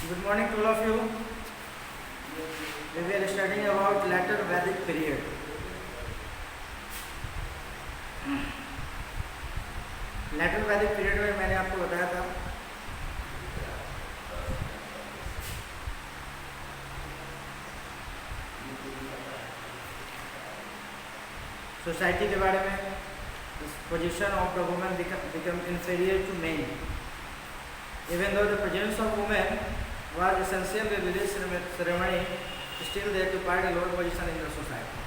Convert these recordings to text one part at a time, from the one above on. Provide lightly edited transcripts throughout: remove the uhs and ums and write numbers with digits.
Good morning to all of you. We are studying about later Vedic period. Later Vedic period में मैंने आपको बताया था सोसाइटी के बारे में, position of the women become inferior to men. Even though the presence of women was essential in religious ceremony, still they occupied a lower position in the society.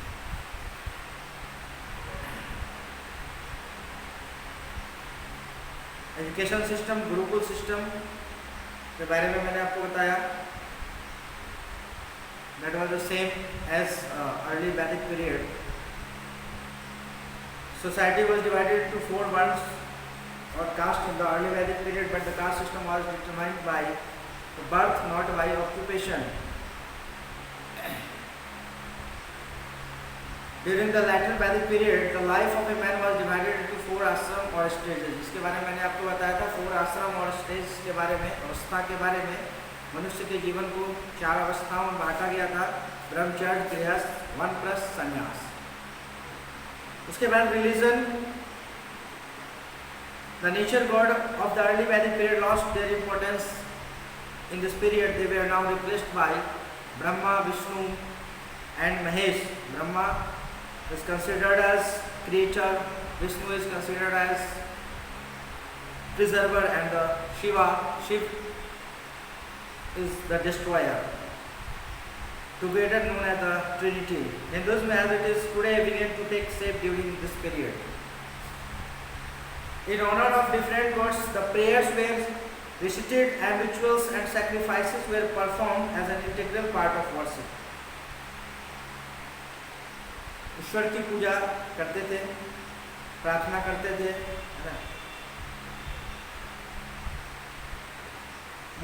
Education system, gurukul system के बारे में मैंने आपको बताया. That was the same as early Vedic period. Society was divided to 4 worlds or caste in the early Vedic period, but the caste system was determined by birth, not by occupation. During the later Vedic period, the life of a man was divided into 4 ashram or stages. इसके बारे में मैंने आपको बताया था. 4 आश्रम और stage के बारे में, अवस्था के बारे में. मनुष्य के जीवन को 4 अवस्थाओं में बांटा गया था: ब्रह्मचर्य, गृहस्थ, वानप्रस्थ, संन्यास. उसके बाद religion. The nature god of the early Vedic period lost their importance in this period. They were now replaced by Brahma, Vishnu and Mahesh. Brahma is considered as creator, Vishnu is considered as preserver, and Shiv is the destroyer. Together known as the Trinity. Hinduism as it is today began to take shape during this period. In honor of different gods, the prayers were recited and rituals and sacrifices were performed as an integral part of worship. ईश्वर की पूजा करते थे, प्रार्थना करते थे.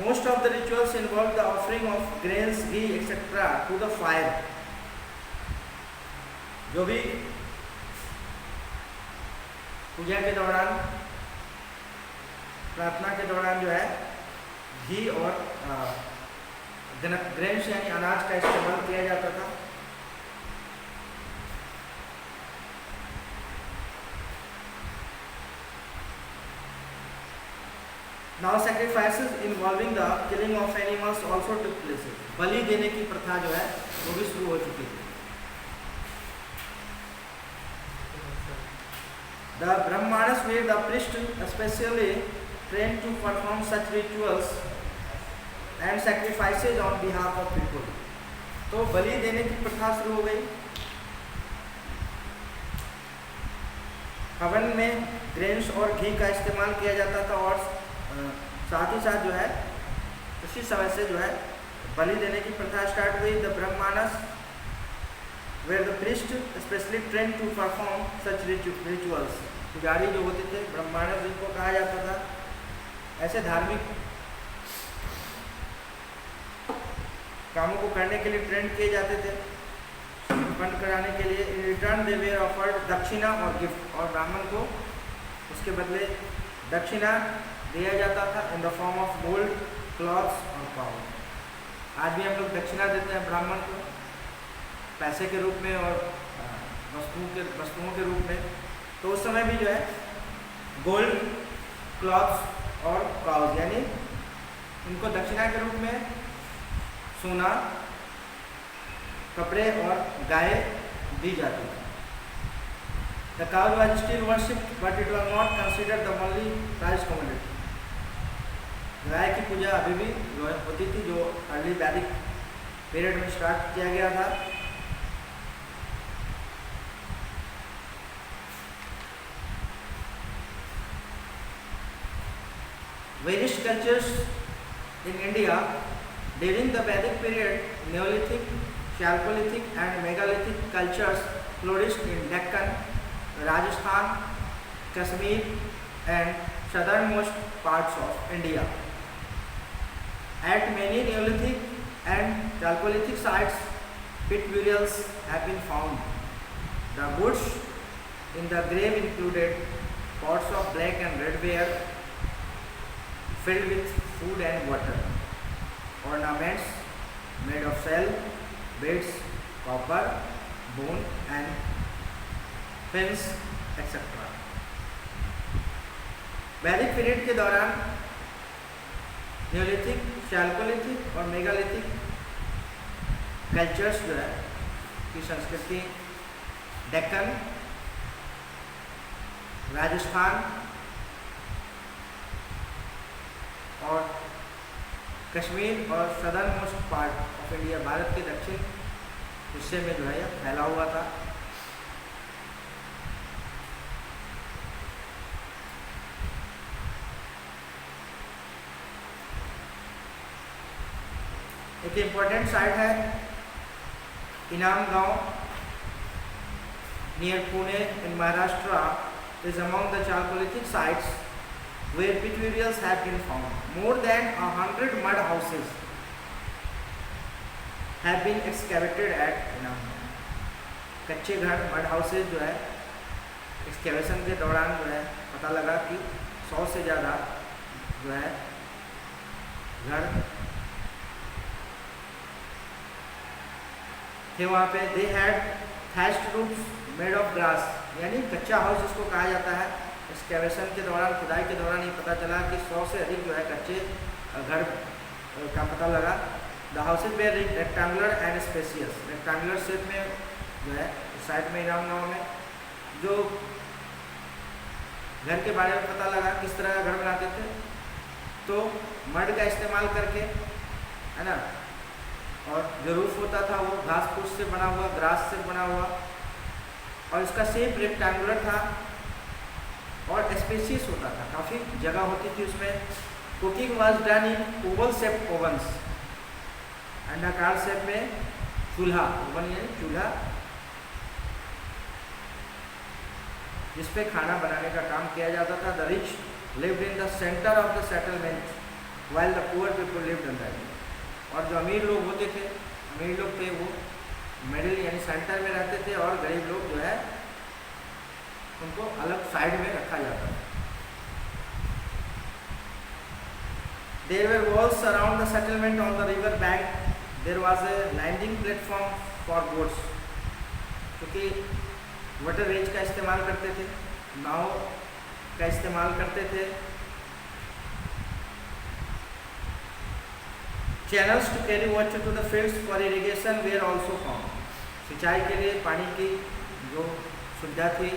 Most of the rituals involved the offering of grains, ghee, etc. to the fire. जो भी पूजा के दौरान, प्रार्थना के दौरान जो है घी और ग्रेन्स यानी अनाज का इस्तेमाल किया जाता था. Now sacrifices involving the killing of animals also took place. बलि देने की प्रथा जो है वो भी शुरू हो चुकी थी. The Brahmanas were the priests especially trained to perform such rituals and sacrifices on behalf of people. तो बलि देने की प्रथा शुरू हो गई. हवन में ग्रेन्स और घी का इस्तेमाल किया जाता था और साथ ही साथ जो है उसी समय से जो है बलि देने की प्रथा स्टार्ट हुई. The Brahmanas were the priests especially trained to perform such rituals. पुजारी जो होते थे, ब्राह्मण जिनको कहा जाता था, ऐसे धार्मिक कामों को करने के लिए ट्रेन किए जाते थे, संपन्न कराने के लिए. In return they were offered दक्षिणा और गिफ्ट. और ब्राह्मण को उसके बदले दक्षिणा दिया जाता था in the form of gold, clothes और काउ. आज भी हम लोग दक्षिणा देते हैं ब्राह्मण को पैसे के रूप में और वस्तुओं के रूप में. तो उस समय भी जो है गोल्ड, क्लॉथ्स और काउज यानी उनको दक्षिणा के रूप में सोना, कपड़े और गाय दी जाती थी. The cow was still worshipped, but it was not considered the only prized commodity. गाय की पूजा अभी भी जो है होती थी, जो अर्ली वैदिक पीरियड में स्टार्ट किया गया था. Various cultures in India during the Vedic period, Neolithic, Chalcolithic and Megalithic cultures flourished in Deccan, Rajasthan, Kashmir and southernmost parts of India. At many Neolithic and Chalcolithic sites, pit burials have been found. The goods in the grave included pots of black and red ware filled with food and water. ornaments made of shell, beads, copper, bone and fins, etc. वैदिक period के दौरान Neolithic, Chalcolithic और megalithic cultures जो है की संस्कृति डेक्कन, राजस्थान और कश्मीर और southern most part of India, Bharat के दक्षिण हिस्से में जो है यह फैला हुआ था। एक इम्पोर्टेंट साइट है इनाम गांव near Pune in Maharashtra is among the Chalcolithic sites where pit burials have been found. More than 100 mud houses have been excavated at Inam. कच्चे घर मड हाउसेज जो है एक्सकेवेशन के दौरान जो है पता लगा कि 100 से ज़्यादा जो है घर थे वहाँ पे। They had thatched roofs made of grass, यानी कच्चा हाउस जिसको कहा जाता है। एक्सकेवेशन के दौरान, खुदाई के दौरान ये पता चला कि 100 से अधिक जो है कच्चे घर का पता लगा। The houses were rectangular and spacious, rectangular shape में जो है साइड में इनाम गाँव में जो घर के बारे में पता लगा किस तरह का घर बनाते थे, तो मड का इस्तेमाल करके, है ना, और जो रूफ होता था वो घास फूस से बना हुआ, ग्रास से बना हुआ, और इसका शेप रेक्टेंगुलर था और स्पेसियस होता था, काफ़ी जगह होती थी उसमें। Cooking was done in oval shape ovens, अंडाकार शेप में चूल्हा, ओवन यानी चूल्हा, जिस पे खाना बनाने का काम किया जाता था। The rich lived in the centre of the settlement while the poor people lived in the, और जो अमीर लोग होते थे, अमीर लोग थे वो मिडिल यानी सेंटर में रहते थे, और गरीब लोग जो है उनको अलग साइड में रखा जाता था। There were walls around the settlement on the river bank. There was a landing platform for boats, क्योंकि वाटरवेज का इस्तेमाल करते थे, नाव का इस्तेमाल करते थे। Channels to carry water to the fields for irrigation were also found. सिंचाई के लिए पानी की जो सुविधा थी,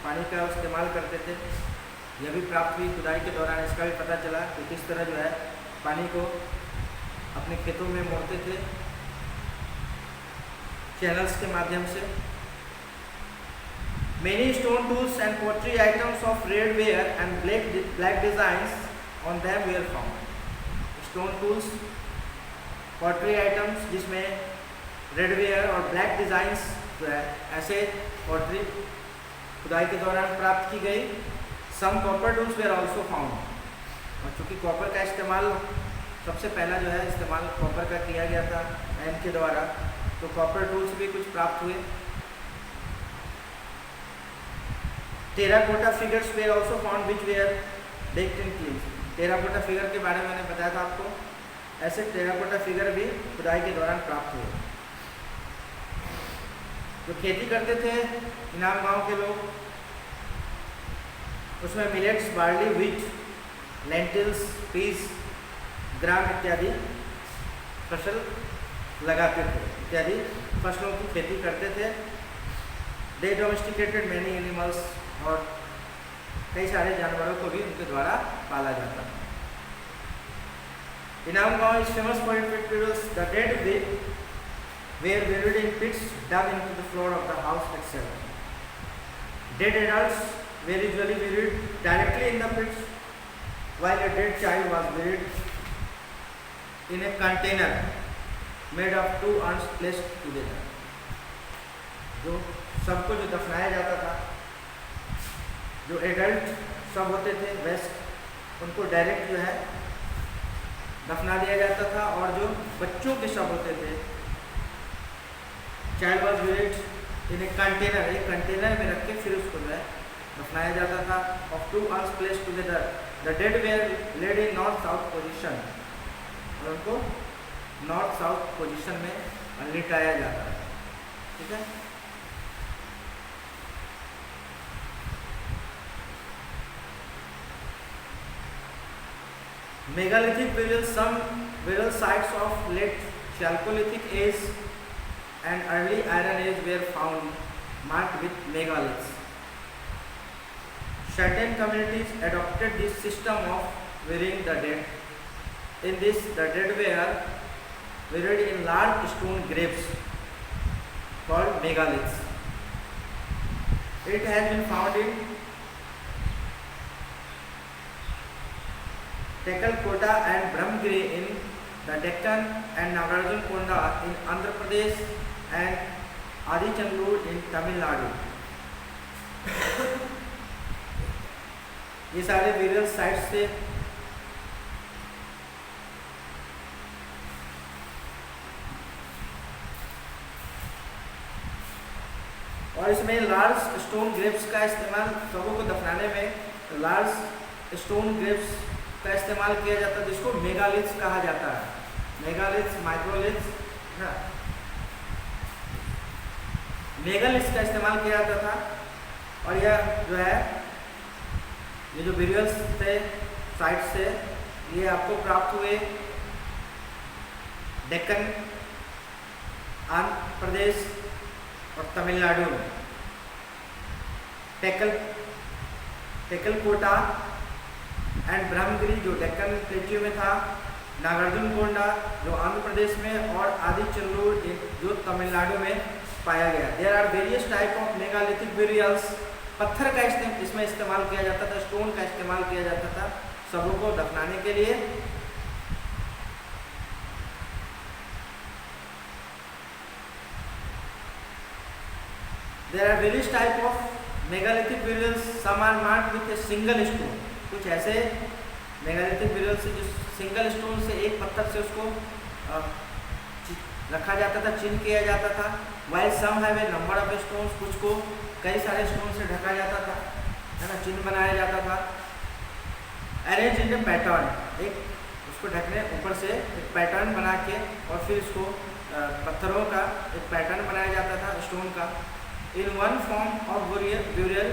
पानी का इस्तेमाल करते थे, यह भी प्राप्त हुई खुदाई के दौरान। इसका भी पता चला कि किस तरह जो है पानी को अपने खेतों में मोड़ते थे चैनल्स के माध्यम से। Many stone tools and pottery items of red ware and black designs on them were found. Stone tools, pottery items जिसमें रेडवेयर और ब्लैक डिज़ाइंस जो है ऐसे पॉटरी खुदाई के दौरान प्राप्त की गई। Some copper tools were also found, और चूँकि कॉपर का इस्तेमाल सबसे पहला जो है इस्तेमाल कॉपर का किया गया था मैन के द्वारा, तो कॉपर टूल्स भी कुछ प्राप्त हुए। Terracotta figures were also found which were baked in clay. Terracotta figure के बारे में मैंने बताया था आपको, ऐसे टेराकोटा फिगर भी खुदाई के दौरान प्राप्त हुए। जो खेती करते थे इनाम गांव के लोग, उसमें millets, barley, wheat, lentils, peas, gram इत्यादि फसल लगाते थे, इत्यादि फसलों की खेती करते थे। दे डोमेस्टिकेटेड मैनी एनिमल्स, और कई सारे जानवरों को भी उनके द्वारा पाला जाता था। इनाम गांव is famous for its pit burials. The dead were buried in pits dug into the floor of the house itself. Dead adults were usually buried directly in the pits, while a dead child was buried in a container made of 2 urns placed together. जो सबको जो दफनाया जाता था, जो adult सब होते थे वेस्ट, उनको डायरेक्ट जो है दफना दिया जाता था, और जो बच्चों के शव होते थे, child was buried in a container, एक कंटेनर में रख के फिर उसको जो है दफनाया जाता था। Of 2 urns placed together, the dead were laid in north-south position, और उनको नॉर्थ साउथ पोजीशन में लिटाया जाता है। ठीक है, megalithic burial, some burial sites of late Chalcolithic age and early Iron Age were found marked with megaliths. Certain communities adopted this system of burying the dead. In this, the dead were buried in large stone graves called megaliths. It has been found in Tekalkota and Brahmagiri in the Deccan and Nagarjunakonda in Andhra Pradesh and Adichanallur in Tamil Nadu. ये सारे burial sites से और इसमें large stone Graves का इस्तेमाल शवों को दफनाने में लार्ज स्टोन ग्रेव्स का इस्तेमाल किया जाता है, जिसको मेगालिथ्स कहा जाता है। मेगालिथ्स, माइक्रोलिथ्स, मेगालिथ्स का इस्तेमाल किया जाता था। और यह जो है, ये जो ब्यूरियल्स थे साइट से, ये आपको प्राप्त हुए डेक्कन, आंध्र प्रदेश और तमिलनाडु में। टेकलकोटा एंड ब्रह्मगिरी जो डेक्कन प्लेट्यू में था, नागार्जुनकोंडा जो आंध्र प्रदेश में, और आदिचनल्लूर जो तमिलनाडु में पाया गया। There are various type of megalithic burials. पत्थर का इसमें इस्तेमाल किया जाता था, स्टोन का इस्तेमाल किया जाता था शवों को दफनाने के लिए। There are various type of megalithic burials. Some are marked with a single stone. कुछ ऐसे megalithic burials जो सिंगल स्टोन से, एक पत्थर से उसको रखा जाता था, चिन्ह किया जाता था। While some have a number of stones, कुछ को कई सारे स्टोन से ढका जाता था, है ना, चिन्ह बनाया जाता था। Arranged in a pattern, एक उसको ढकने ऊपर से एक पैटर्न बना के और फिर इसको पत्थरों का एक पैटर्न बनाया जाता था स्टोन का। In one form of burial,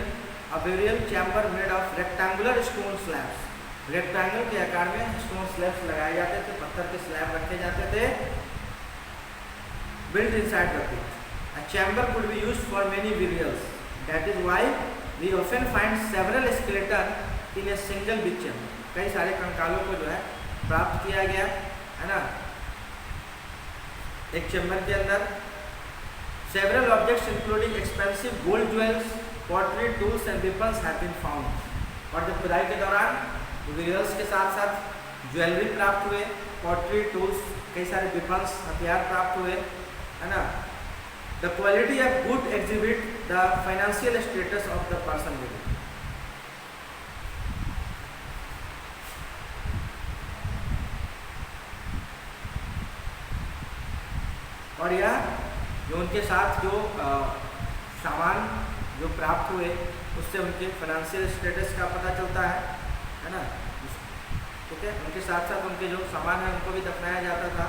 a burial chamber made of rectangular stone slabs. Rectangle के आकार में स्टोन स्लैब्स लगाए जाते थे, पत्थर के स्लैब रखे जाते थे। Built inside the pit. A chamber could be used for many burials. That is why we often find several skeletons in a single big chamber. कई सारे कंकालों को जो है प्राप्त किया गया, है ना, एक चैम्बर के अंदर। Several objects including expensive gold jewels, pottery, tools and weapons have been found. और जब खुदाई के दौरान burials के साथ साथ ज्वेलरी प्राप्त हुए, पॉटरी, टूल्स, कई सारे वेपन्स, हथियार प्राप्त हुए, है ना। The quality of good exhibit the financial status of the person living. और यह जो उनके साथ जो सामान जो प्राप्त हुए उससे उनके फाइनेंशियल स्टेटस का पता चलता है ना। ठीक है, उनके साथ साथ उनके जो सामान है उनको भी दफनाया जाता था,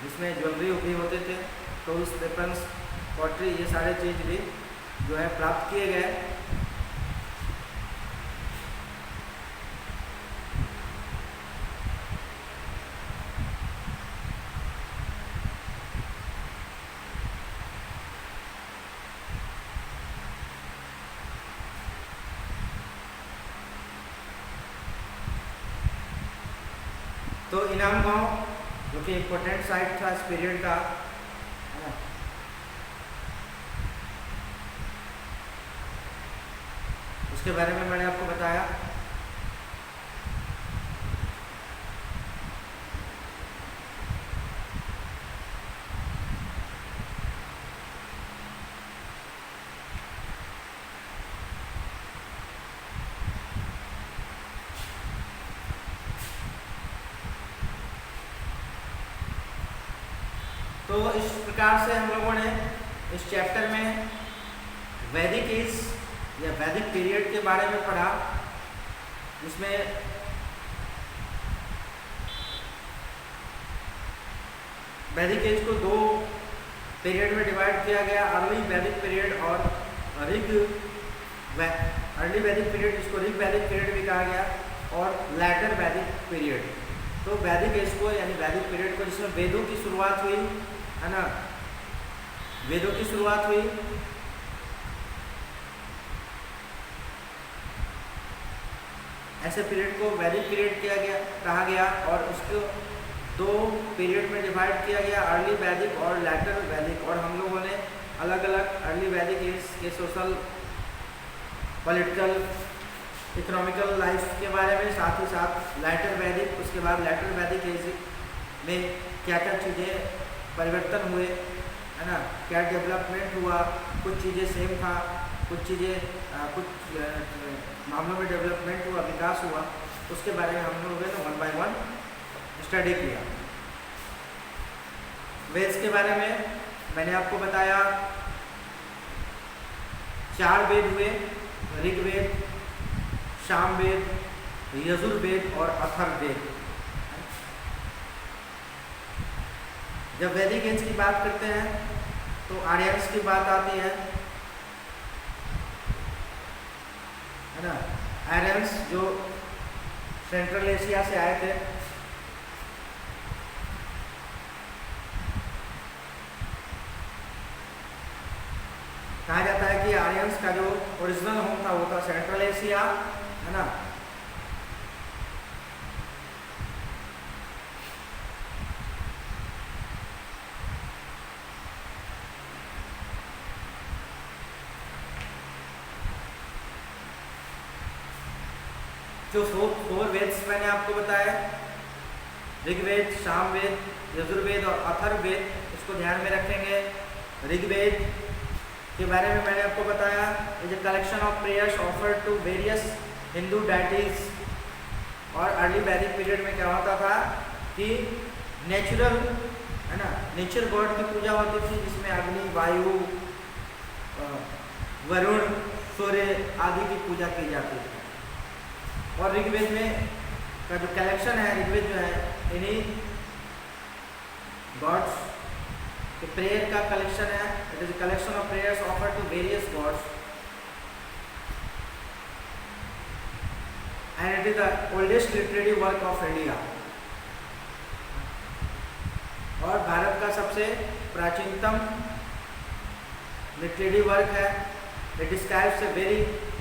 जिसमें ज्वेलरी भी होते थे, टूल्स, वेपन्स, पॉटरी, ये सारे चीज़ भी जो है प्राप्त किए गए। तो इनाम गांव जो कि इम्पोर्टेंट साइट था इस पीरियड का, है ना, उसके बारे में मैंने आपको बताया। तो इस प्रकार से हम लोगों ने इस चैप्टर में वैदिक एज या वैदिक पीरियड के बारे में पढ़ा, जिसमें वैदिक एज को दो पीरियड में डिवाइड किया गया, अर्ली वैदिक पीरियड और अर्ली वैदिक पीरियड, जिसको ऋग वैदिक पीरियड भी कहा गया, और लैटर वैदिक पीरियड। तो वैदिक एज को यानी वैदिक पीरियड को, जिसमें वेदों की शुरुआत हुई है ना, वेदों की शुरुआत हुई, ऐसे पीरियड को वैदिक पीरियड कहा गया। और उसको दो पीरियड में डिवाइड किया गया, अर्ली वैदिक और लैटर वैदिक। और हम लोगों ने अलग अलग अर्ली वैदिक एज के सोशल, पॉलिटिकल, इकोनॉमिकल लाइफ के बारे में, साथ ही साथ लैटर वैदिक, उसके बाद लैटर वैदिक एज में क्या क्या चीज़ें परिवर्तन हुए, है ना, क्या डेवलपमेंट हुआ, कुछ चीज़ें सेम था, कुछ चीज़ें कुछ मामलों में डेवलपमेंट हुआ, विकास हुआ, उसके बारे में हम लोगों ने 1 by 1 स्टडी किया। वेद्स के बारे में मैंने आपको बताया 4 वेद हुए, ऋग्वेद, सामवेद, यजुर्वेद और अथर्ववेद। जब वैदिक एज की बात करते हैं तो आर्यंस की बात आती है ना, आर्यंस जो सेंट्रल एशिया से आए थे, कहा जाता है कि आर्यंस का जो ओरिजिनल होम था वो था सेंट्रल एशिया, है ना। जो 4 वेद्स मैंने आपको बताया, ऋग्वेद, सामवेद, यजुर्वेद और अथर्ववेद, इसको ध्यान में रखेंगे। ऋग्वेद के बारे में मैंने आपको बताया, is a collection of prayers offered to various Hindu deities. और अर्ली वैदिक पीरियड में क्या होता था कि नेचुरल, है ना, नेचर गॉड की पूजा होती थी, जिसमें अग्नि, वायु, वरुण, सूर्य आदि की पूजा की जाती थी। और ऋग्वेद में का जो कलेक्शन है, ऋग्वेद जो है इन्हीं गॉड्स के प्रेयर का कलेक्शन है। It is collection of prayers offered to various gods and it is the oldest literary work of India. और भारत का सबसे प्राचीनतम लिटरेरी वर्क है। It describes a very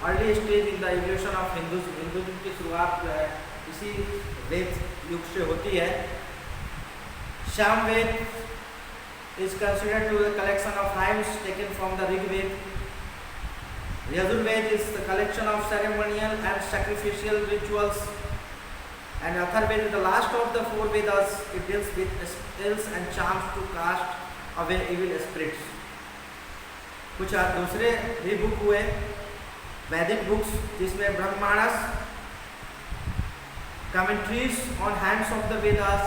early stage in the evolution of Hinduism. Hinduism की शुरुआत जो है इसी वेद युग से होती है। Samaveda is considered to the collection of hymns taken from the Rigved. Yajurved is the collection of ceremonial and sacrificial rituals, and Atharvaved is the last of the 4 Vedas. It deals with spells and charms to cast away evil spirits. कुछ दूसरे भी book हुए वैदिक books, जिसमें ब्रह्मांडस, commentaries on hymns of the Vedas,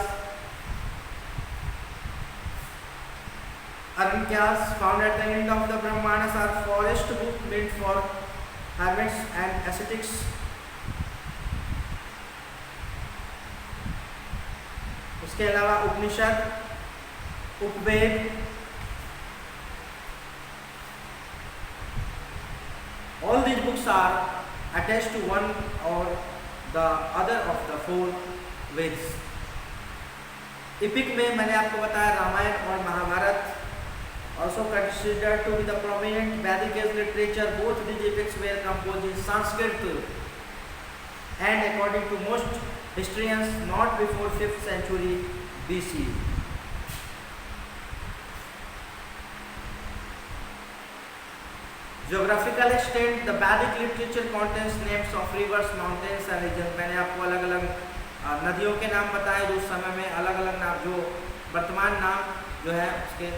Aranyas found at the end of the Brahmanas are forest book meant for hermits and ascetics. इसके अलावा उपनिषद, उपवेद, all these books are attached to one or the other of the 4 Veds. Epic में मैंने आपको बताया रामायण और Mahabharat, also considered to be the prominent Vedic age literature. Both these epics were composed in Sanskrit and according to most historians not before 5th century BC. Geographical extent, the Vedic literature contains names of rivers, mountains and regions. मैंने आपको अलग अलग नदियों के नाम बताए, जो उस समय में अलग अलग नाम, जो वर्तमान नाम जो है उसके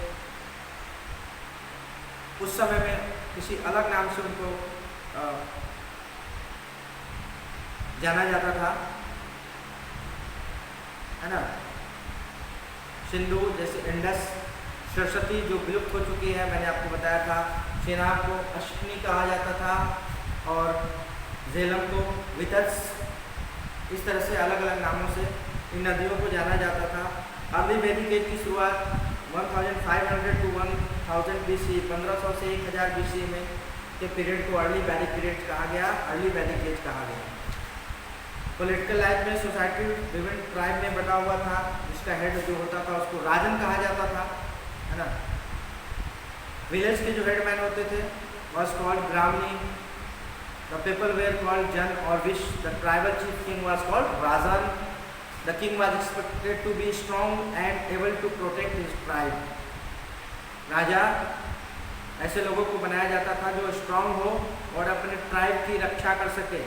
उस समय में किसी अलग नाम से उनको जाना जाता था, है ना। सिंधु जैसे इंडस, सरस्वती जो विलुप्त हो चुकी है, मैंने आपको बताया था। चेनाब को अश्विनी कहा जाता था और झेलम को वितत्स। इस तरह से अलग अलग नामों से इन नदियों को जाना जाता था। अर्ली वैदिक एज की शुरुआत 1500 टू 1000 BC, 1500 से 1000 BC में के पीरियड को अर्ली वैदिक पीरियड कहा गया, अर्ली वैदिक एज कहा गया। पॉलिटिकल लाइफ में सोसाइटी विभिन्न ट्राइब में बटा हुआ था, जिसका हेड जो होता था उसको राजन कहा जाता था, है ना। विलेज के जो हेडमैन होते थे was called Brahmani, the people were called जन और wish, the tribal chief king was called Rajan, the king was expected to be strong and able to protect his tribe। राजा ऐसे लोगों को बनाया जाता था जो स्ट्रांग हो और अपने ट्राइब की रक्षा कर सके।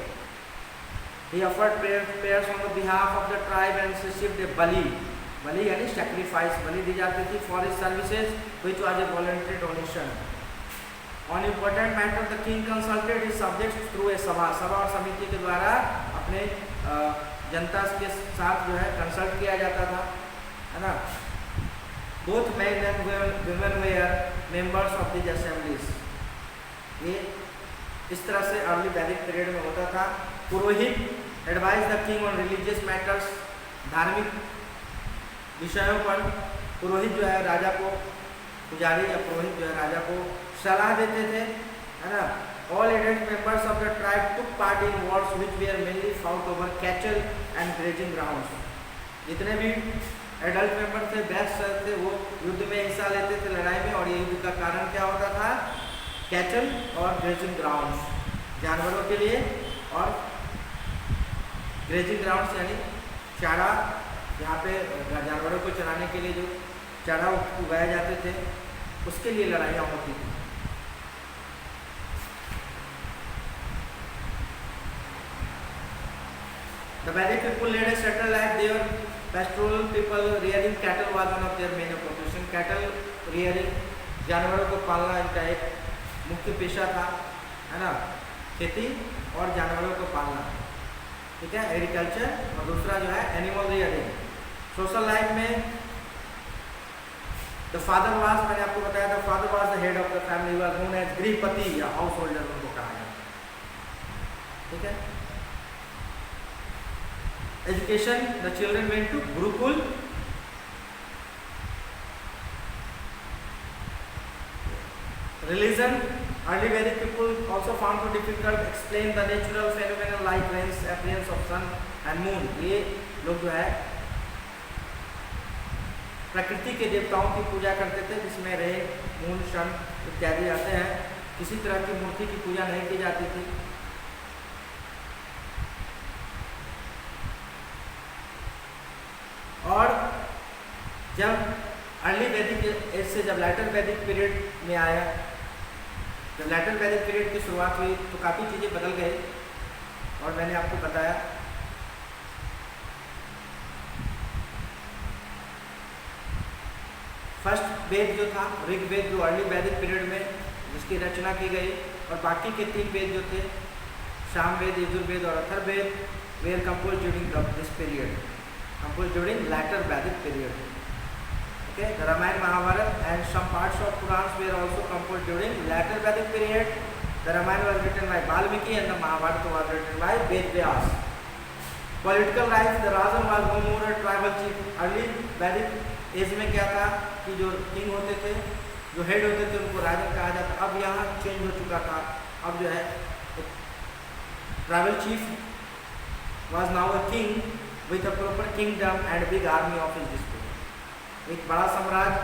He offered prayers on the behalf of the tribe and received a bali, बलि यानी सैक्रिफाइस, बलि दी जाती थी for his services which was a voluntary donation। On important matter the king consulted his subjects through a सभा और समिति के द्वारा अपने जनता के साथ जो है कंसल्ट किया जाता था, है ना। Both men and women were members of these assemblies। ये इस तरह से अर्ली वैदिक पीरियड में होता था। पुरोहित advise the king on religious matters, धार्मिक विषयों पर पुरोहित जो है राजा को, पुजारी या पुरोहित जो है राजा को सलाह देते थे, है ना। All adult members of the tribe took part in wars which were mainly fought over cattle and grazing grounds. जितने भी एडल्ट मेंबर थे, बैच थे, वो युद्ध में हिस्सा लेते थे, लड़ाई में। और ये युद्ध का कारण क्या होता था? कैटल और ग्रेजिंग ग्राउंड्स, जानवरों के लिए, और ग्रेजिंग ग्राउंड्स यानी चारा, यहाँ पे जानवरों को चराने के लिए जो चारा उगाए जाते थे, उसके लिए लड़ाइयाँ होती थी। The Vedic people led a settled life. They were pastoral people. Rearing cattle was one of their main occupation. Cattle rearing, जानवरों को पालना इनका एक मुख्य पेशा था, है ना। खेती और जानवरों को पालना, ठीक है, एग्रीकल्चर। और दूसरा जो है एनिमल रियरिंग। सोशल लाइफ में द फादर वाज, मैंने आपको बताया था, father was the head of the family, was known as गृहपति या हाउस होल्डर उनको कहा गया, ठीक है। Education, the children went to Gurukul। Religion, early Vedic people also found it difficult to explain the natural phenomena like rains, appearance of sun and moon। ये लोग जो है प्रकृति के देवताओं की पूजा करते थे, जिसमें रेन, मून, सन इत्यादि आते हैं। किसी तरह की मूर्ति की पूजा नहीं की जाती थी। और जब अर्ली वैदिक एज से जब लेटर वैदिक पीरियड में आया, जब लेटर वैदिक पीरियड की शुरुआत हुई, तो काफ़ी चीज़ें बदल गई। और मैंने आपको बताया फर्स्ट वेद जो था, ऋग्वेद, जो अर्ली वैदिक पीरियड में जिसकी रचना की गई, और बाकी के 3 वेद जो थे, सामवेद, यजुर्वेद और Atharvaveda, were composed during this period, composed during later Vedic period। Okay, the Ramayana, Mahabharata and some parts of Purans were also composed during later Vedic period। The Ramayana was written by Valmiki and the Mahabharata was written by Ved Vyas। Political life, the Rajan was no more a tribal chief। Early Vedic age में क्या था कि जो king होते थे, जो head होते थे, उनको राजन कहा जाता। अब यहाँ चेंज हो चुका था। अब जो है tribal chief was now a king with a proper kingdom and big army of his disposal। एक बड़ा साम्राज्य,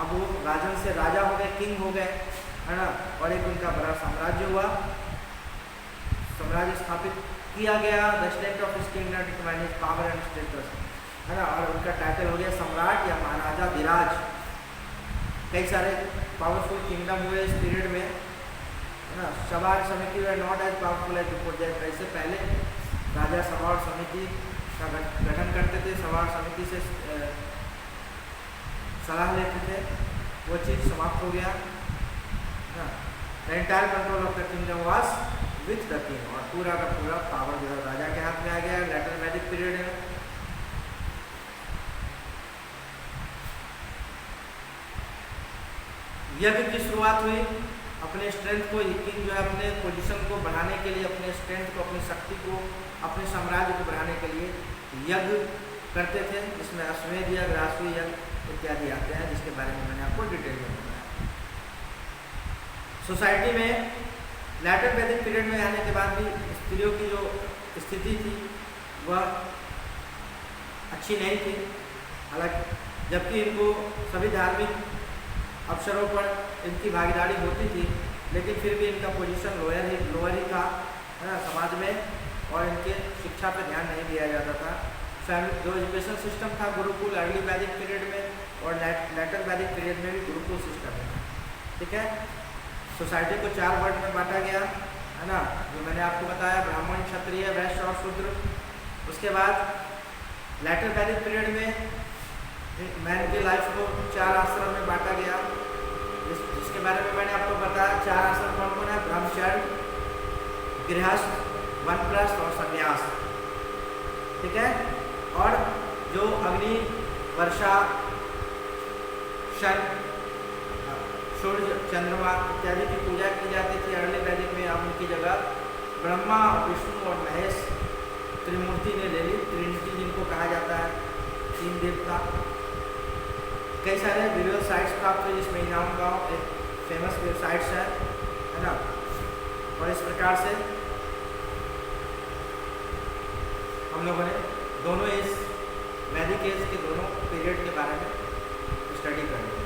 अब वो राजन से राजा हो गए, किंग हो गए, है ना। और एक उनका बड़ा साम्राज्य हुआ, साम्राज्य स्थापित किया गया। The state of his kingdom determine his power and status, है ना। और उनका टाइटल हो गया सम्राट या महाराजा विराज। कई सारे पावरफुल किंगडम हुए इस पीरियड में, है ना। सभा और Samiti were not as powerful as before that. इससे पहले राजा सभा और समिति का गठन करते थे, सभा और समिति से सलाह लेते थे, वो चीज़ समाप्त हो गया। The entire control of the kingdom was with the king, और पूरा का पूरा पावर जो है राजा के हाथ में आ गया लेटर वैदिक पीरियड में। यज्ञ की शुरुआत हुई। अपने स्ट्रेंथ को, किंग जो है अपने पोजीशन को बढ़ाने के लिए, अपने स्ट्रेंथ को, अपनी शक्ति को, अपने साम्राज्य को बढ़ाने के लिए यज्ञ करते थे, जिसमें अश्वमेध यज्ञ, राजसूय यज्ञ इत्यादि आते हैं, जिसके बारे में मैंने आपको डिटेल में बताया। सोसाइटी में लैटर वैदिक पीरियड में आने के बाद भी स्त्रियों की जो स्थिति थी वह अच्छी नहीं थी। हालांकि जबकि इनको सभी धार्मिक अवसरों पर इनकी भागीदारी होती थी, लेकिन फिर भी इनका पोजीशन लोअर ही था, है ना, समाज में, और इनके शिक्षा पर ध्यान नहीं दिया जाता था। जो एजुकेशन सिस्टम था गुरुकुल अर्ली वैदिक पीरियड में और लेटर वैदिक पीरियड में भी गुरुकुल सिस्टम है। ठीक है, सोसाइटी को 4 वर्ग में बांटा गया, है ना, जो मैंने आपको बताया, ब्राह्मण, क्षत्रिय, वैश्य और शूद्र। उसके बाद लेटर वैदिक पीरियड में मैन की लाइफ को 4 आश्रम में बांटा गया, जिसके बारे में मैंने आपको बताया। 4 आश्रम कौन कौन है? ब्रह्मचर्य, गृहस्थ, वानप्रस्थ और संन्यास। ठीक है, और जो अग्नि, वर्षा, शन, सूर्य, चंद्रमा इत्यादि की पूजा की जाती थी अर्ली वैदिक में, अब उनकी जगह ब्रह्मा, विष्णु और महेश त्रिमूर्ति ने ले ली, ट्रिनिटी जिनको कहा जाता है, 3 देवता। कई सारे वीडियो साइट्स प्राप्त हुए, जिसमें इनाम गाँव एक फेमस वेबसाइट्स है ना। और इस प्रकार से हम लोगों ने दोनों एज, वैदिक एज के दोनों पीरियड के बारे में स्टडी कर लिया।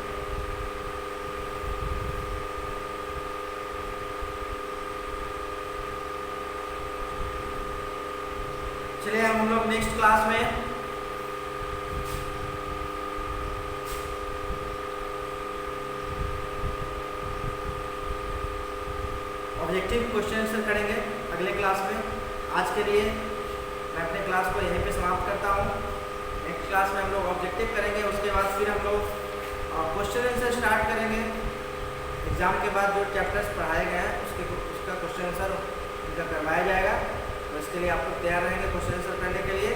चलिए हम लोग नेक्स्ट क्लास में ऑब्जेक्टिव क्वेश्चन आंसर करेंगे अगले क्लास में। आज के लिए मैं अपने क्लास को यहीं पे समाप्त करता हूँ। नेक्स्ट क्लास में हम लोग ऑब्जेक्टिव करेंगे, उसके बाद फिर हम लोग क्वेश्चन आंसर स्टार्ट करेंगे। एग्ज़ाम के बाद जो चैप्टर्स पढ़ाए गए हैं उसका क्वेश्चन आंसर उनका करवाया जाएगा, तो इसके लिए आप लोग तैयार रहेंगे क्वेश्चन आंसर करने के लिए।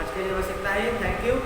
आज के लिए बस इतना ही। Thank you.